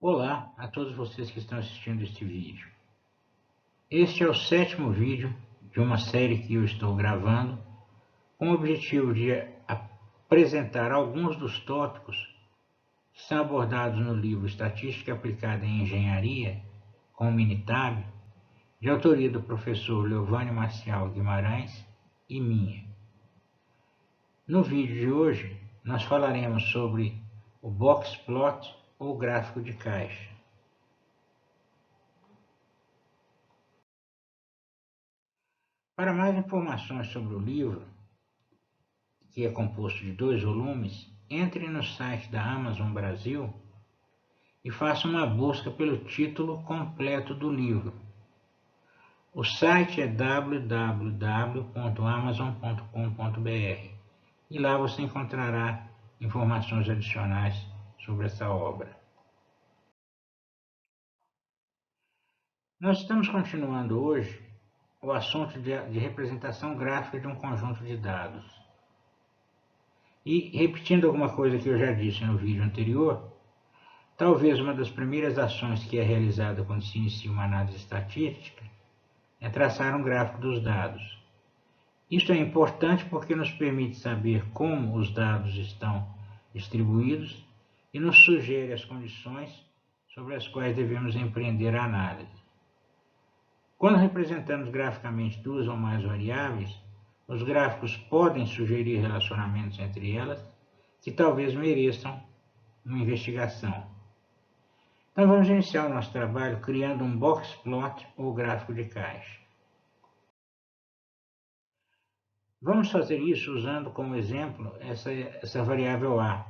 Olá a todos vocês que estão assistindo este vídeo. Este é o 7º vídeo de uma série que eu estou gravando com o objetivo de apresentar alguns dos tópicos que são abordados no livro Estatística Aplicada em Engenharia, com o Minitab, de autoria do professor Leovânio Marcial Guimarães e minha. No vídeo de hoje, nós falaremos sobre o box plot ou gráfico de caixa. Para mais informações sobre o livro, que é composto de 2 volumes, entre no site da Amazon Brasil e faça uma busca pelo título completo do livro. O site é www.amazon.com.br e lá você encontrará informações adicionais sobre essa obra. Nós estamos continuando hoje o assunto de representação gráfica de um conjunto de dados. E, repetindo alguma coisa que eu já disse no vídeo anterior, talvez uma das primeiras ações que é realizada quando se inicia uma análise estatística é traçar um gráfico dos dados. Isso é importante porque nos permite saber como os dados estão distribuídos e nos sugere as condições sobre as quais devemos empreender a análise. Quando representamos graficamente 2 ou mais variáveis, os gráficos podem sugerir relacionamentos entre elas que talvez mereçam uma investigação. Então vamos iniciar o nosso trabalho criando um box plot ou gráfico de caixa. Vamos fazer isso usando como exemplo essa variável A.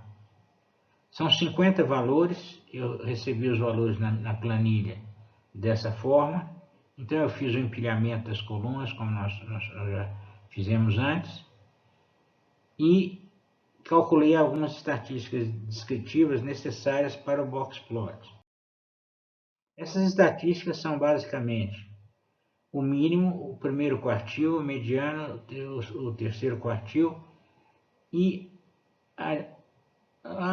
São 50 valores, eu recebi os valores na planilha dessa forma, então eu fiz o empilhamento das colunas, como nós já fizemos antes, e calculei algumas estatísticas descritivas necessárias para o box plot. Essas estatísticas são basicamente o mínimo, o primeiro quartil, o mediano, o terceiro quartil e a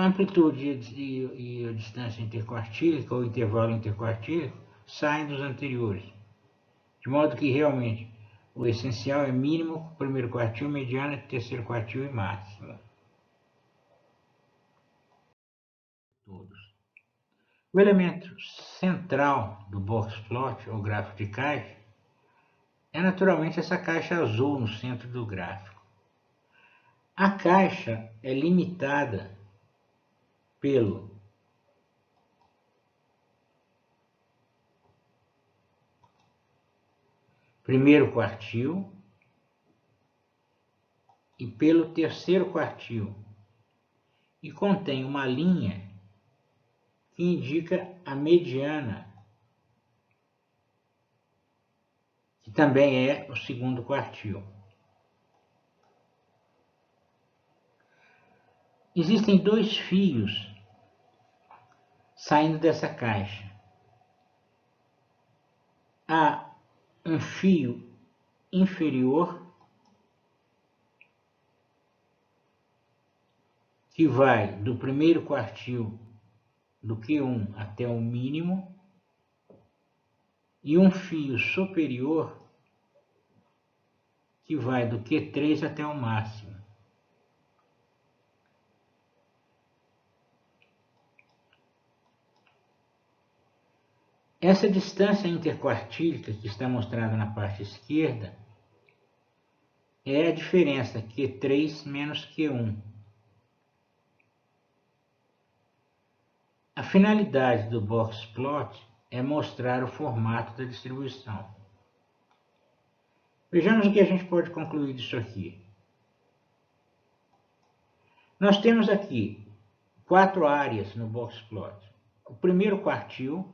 amplitude e a distância interquartílica ou intervalo interquartílico saem dos anteriores. De modo que realmente o essencial é mínimo, primeiro quartil, mediano, terceiro quartil e máximo. O elemento central do box plot ou gráfico de caixa é naturalmente essa caixa azul no centro do gráfico. A caixa é limitada pelo primeiro quartil e pelo terceiro quartil, e contém uma linha que indica a mediana, que também é o segundo quartil. Existem 2 fios saindo dessa caixa. Há um fio inferior que vai do primeiro quartil do Q1 até o mínimo e um fio superior que vai do Q3 até o máximo. Essa distância interquartílica que está mostrada na parte esquerda é a diferença Q3 menos Q1. A finalidade do box plot é mostrar o formato da distribuição. Vejamos o que a gente pode concluir disso aqui. Nós temos aqui 4 áreas no box plot. O primeiro quartil,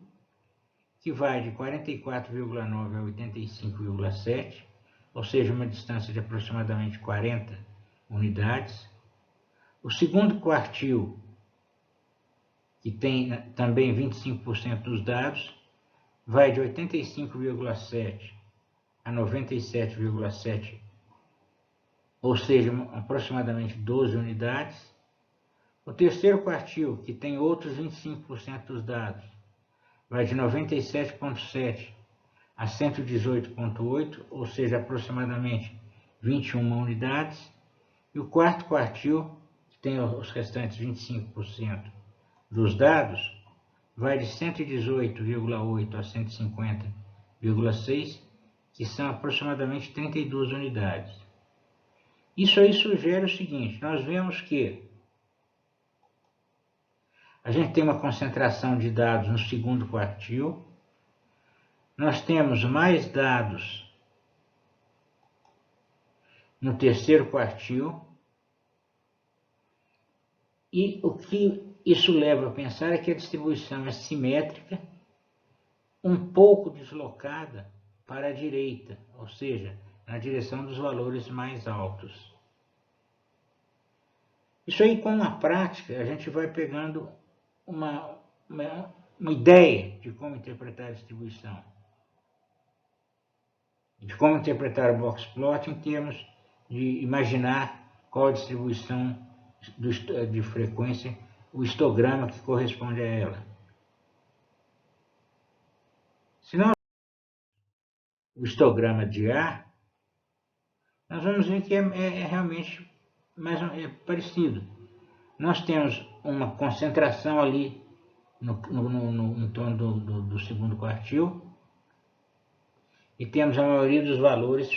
que vai de 44,9 a 85,7, ou seja, uma distância de aproximadamente 40 unidades. O segundo quartil, que tem também 25% dos dados, vai de 85,7 a 97,7, ou seja, aproximadamente 12 unidades. O terceiro quartil, que tem outros 25% dos dados, vai de 97,7 a 118,8, ou seja, aproximadamente 21 unidades. E o quarto quartil, que tem os restantes 25% dos dados, vai de 118,8 a 150,6, que são aproximadamente 32 unidades. Isso aí sugere o seguinte: nós vemos que a gente tem uma concentração de dados no segundo quartil, nós temos mais dados no terceiro quartil, e o que isso leva a pensar é que a distribuição é simétrica, um pouco deslocada para a direita, ou seja, na direção dos valores mais altos. Isso aí, com a prática, a gente vai pegando uma ideia de como interpretar a distribuição, de como interpretar o box plot em termos de imaginar qual a distribuição de frequência, o histograma que corresponde a ela. Se nós o histograma de A, nós vamos ver que é realmente parecido. Nós temos uma concentração ali no torno do segundo quartil, e temos a maioria dos valores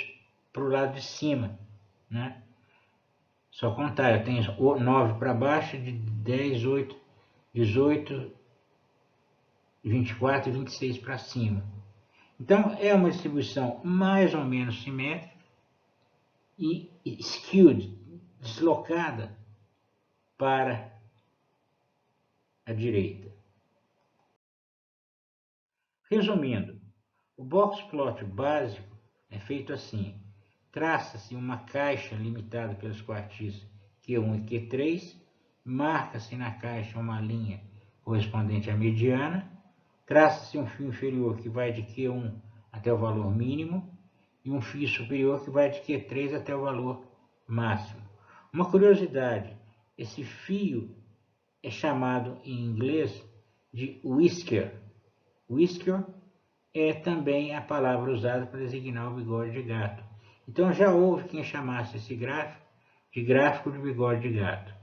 para o lado de cima, né? Só contar, eu tenho 9 para baixo, de 10, 8, 18, 24 e 26 para cima. Então, é uma distribuição mais ou menos simétrica e skewed, deslocada para a direita. Resumindo, o box plot básico é feito assim: traça-se uma caixa limitada pelos quartis Q1 e Q3, marca-se na caixa uma linha correspondente à mediana, traça-se um fio inferior que vai de Q1 até o valor mínimo e um fio superior que vai de Q3 até o valor máximo. Uma curiosidade: esse fio é chamado em inglês de whisker. Whisker é também a palavra usada para designar o bigode de gato. Então já houve quem chamasse esse gráfico de gráfico de bigode de gato.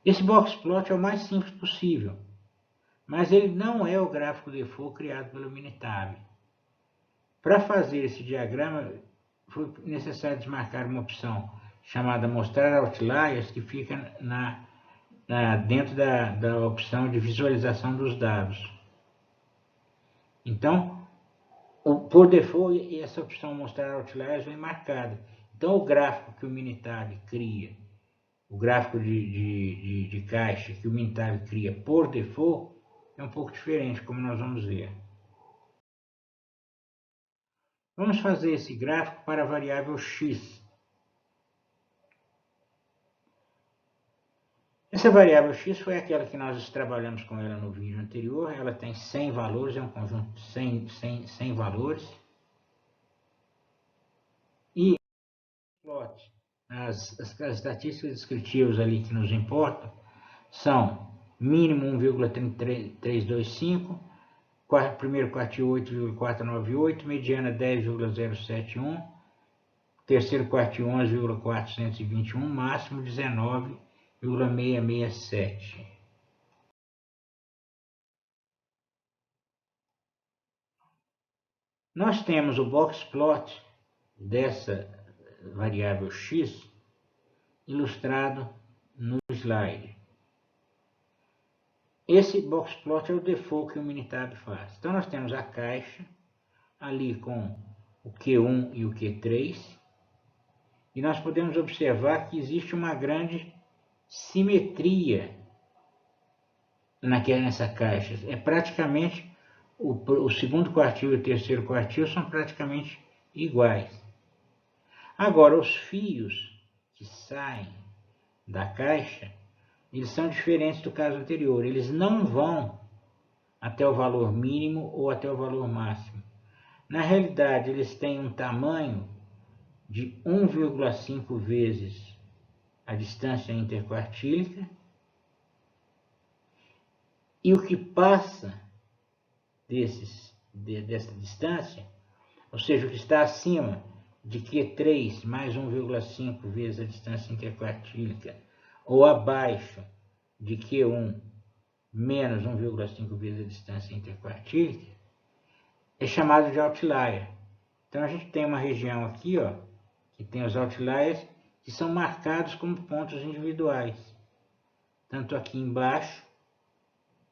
Esse box plot é o mais simples possível, mas ele não é o gráfico default criado pelo Minitab. Para fazer esse diagrama, foi necessário desmarcar uma opção chamada Mostrar Outliers, que fica dentro da opção de visualização dos dados. Então, por default, essa opção Mostrar Outliers vem marcada. Então, o gráfico que o Minitab cria, o gráfico de caixa que o Minitab cria por default, é um pouco diferente, como nós vamos ver. Vamos fazer esse gráfico para a variável x. Essa variável x foi aquela que nós trabalhamos com ela no vídeo anterior. Ela tem 100 valores, é um conjunto de 100 valores. E as estatísticas descritivas ali que nos importam são mínimo 1,325, primeiro quartil 8,498, mediana 10,071, terceiro quartil 11,421, máximo 19,667. Nós temos o box plot dessa variável x ilustrado no slide. Esse box plot é o default que o Minitab faz. Então nós temos a caixa ali com o Q1 e o Q3, e nós podemos observar que existe uma grande simetria nessa caixa. É praticamente o segundo quartil e o terceiro quartil são praticamente iguais. Agora, os fios que saem da caixa, eles são diferentes do caso anterior. Eles não vão até o valor mínimo ou até o valor máximo. Na realidade, eles têm um tamanho de 1,5 vezes a distância interquartílica, e o que passa dessa distância, ou seja, o que está acima de Q3 mais 1,5 vezes a distância interquartílica, ou abaixo de Q1 menos 1,5 vezes a distância interquartílica, é chamado de outlier. Então a gente tem uma região aqui, ó, que tem os outliers que são marcados como pontos individuais, tanto aqui embaixo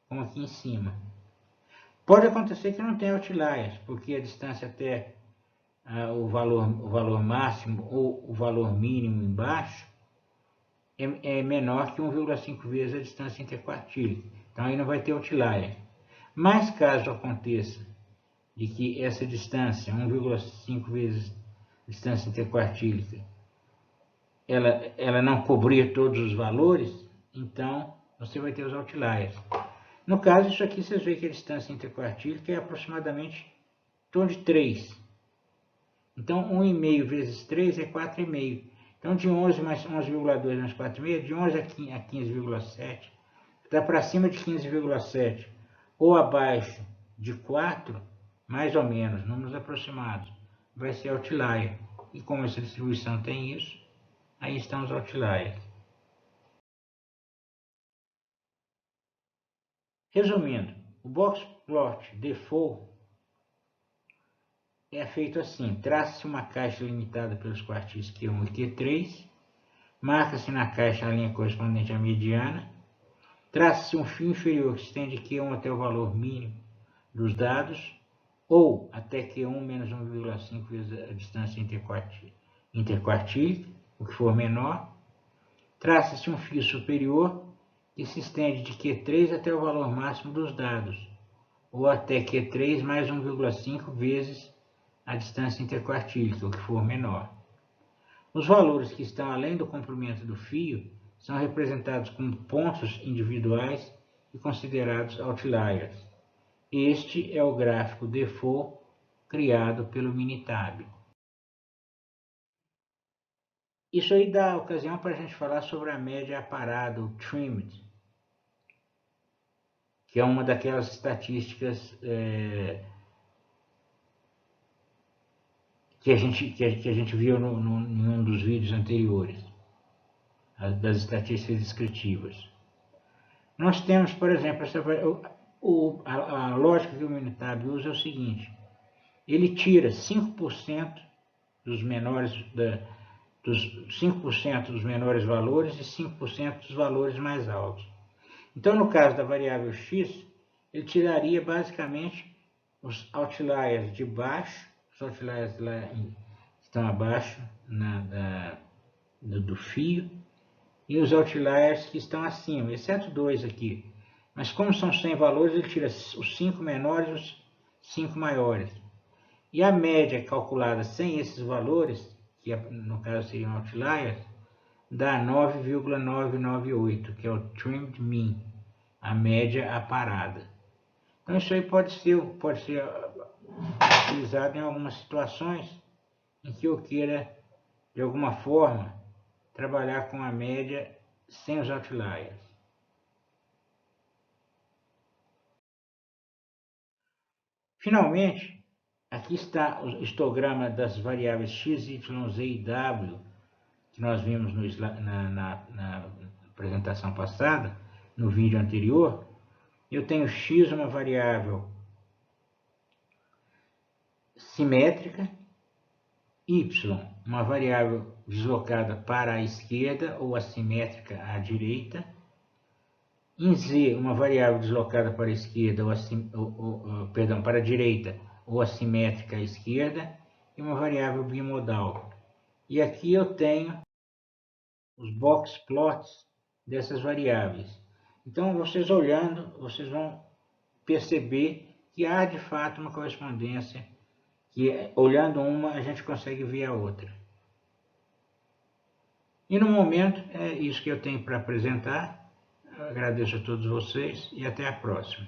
como aqui em cima. Pode acontecer que não tenha outliers, porque a distância até o valor máximo ou o valor mínimo embaixo é menor que 1,5 vezes a distância interquartílica. Então aí não vai ter outlier. Mas caso aconteça de que essa distância, 1,5 vezes a distância interquartílica, ela não cobrir todos os valores, então você vai ter os outliers. No caso, isso aqui vocês veem que a distância interquartílica é aproximadamente em torno de 3. Então, 1,5 vezes 3 é 4,5. Então, de 11 mais 11,2 mais 4,5, de 11 a 15,7, está para cima de 15,7, ou abaixo de 4, mais ou menos, números aproximados, vai ser outlier. E como essa distribuição tem isso, aí estão os outliers. Resumindo, o box plot default é feito assim: traça-se uma caixa limitada pelos quartis Q1 e Q3, marca-se na caixa a linha correspondente à mediana, traça-se um fio inferior que estende Q1 até o valor mínimo dos dados, ou até Q1 menos 1,5 vezes a distância interquartílica, o que for menor, traça-se um fio superior que se estende de Q3 até o valor máximo dos dados, ou até Q3 mais 1,5 vezes a distância interquartílica, o que for menor. Os valores que estão além do comprimento do fio são representados como pontos individuais e considerados outliers. Este é o gráfico default criado pelo Minitab. Isso aí dá ocasião para a gente falar sobre a média aparada, o trimmed, que é uma daquelas estatísticas que a gente viu em um dos vídeos anteriores, das estatísticas descritivas. Nós temos, por exemplo, a lógica que o Minitab usa é o seguinte: ele tira 5% dos menores, dos 5% dos menores valores e 5% dos valores mais altos. Então, no caso da variável x, ele tiraria basicamente os outliers de baixo, os outliers lá estão abaixo do fio, e os outliers que estão acima, exceto dois aqui. Mas como são 100 valores, ele tira os 5 menores e os 5 maiores. E a média calculada sem esses valores, que no caso seriam outliers, dá 9,998, que é o trimmed mean, a média aparada. Então isso aí pode ser utilizado em algumas situações em que eu queira, de alguma forma, trabalhar com a média sem os outliers. Finalmente, aqui está o histograma das variáveis x, y, z e w, que nós vimos na apresentação passada, no vídeo anterior. Eu tenho x, uma variável simétrica, y, uma variável deslocada para a esquerda ou assimétrica à direita, em z, uma variável deslocada para a esquerda para a direita ou assimétrica à esquerda, e uma variável bimodal. E aqui eu tenho os box plots dessas variáveis. Então, vocês olhando, vocês vão perceber que há de fato uma correspondência, que olhando uma a gente consegue ver a outra. E no momento é isso que eu tenho para apresentar. Eu agradeço a todos vocês e até a próxima.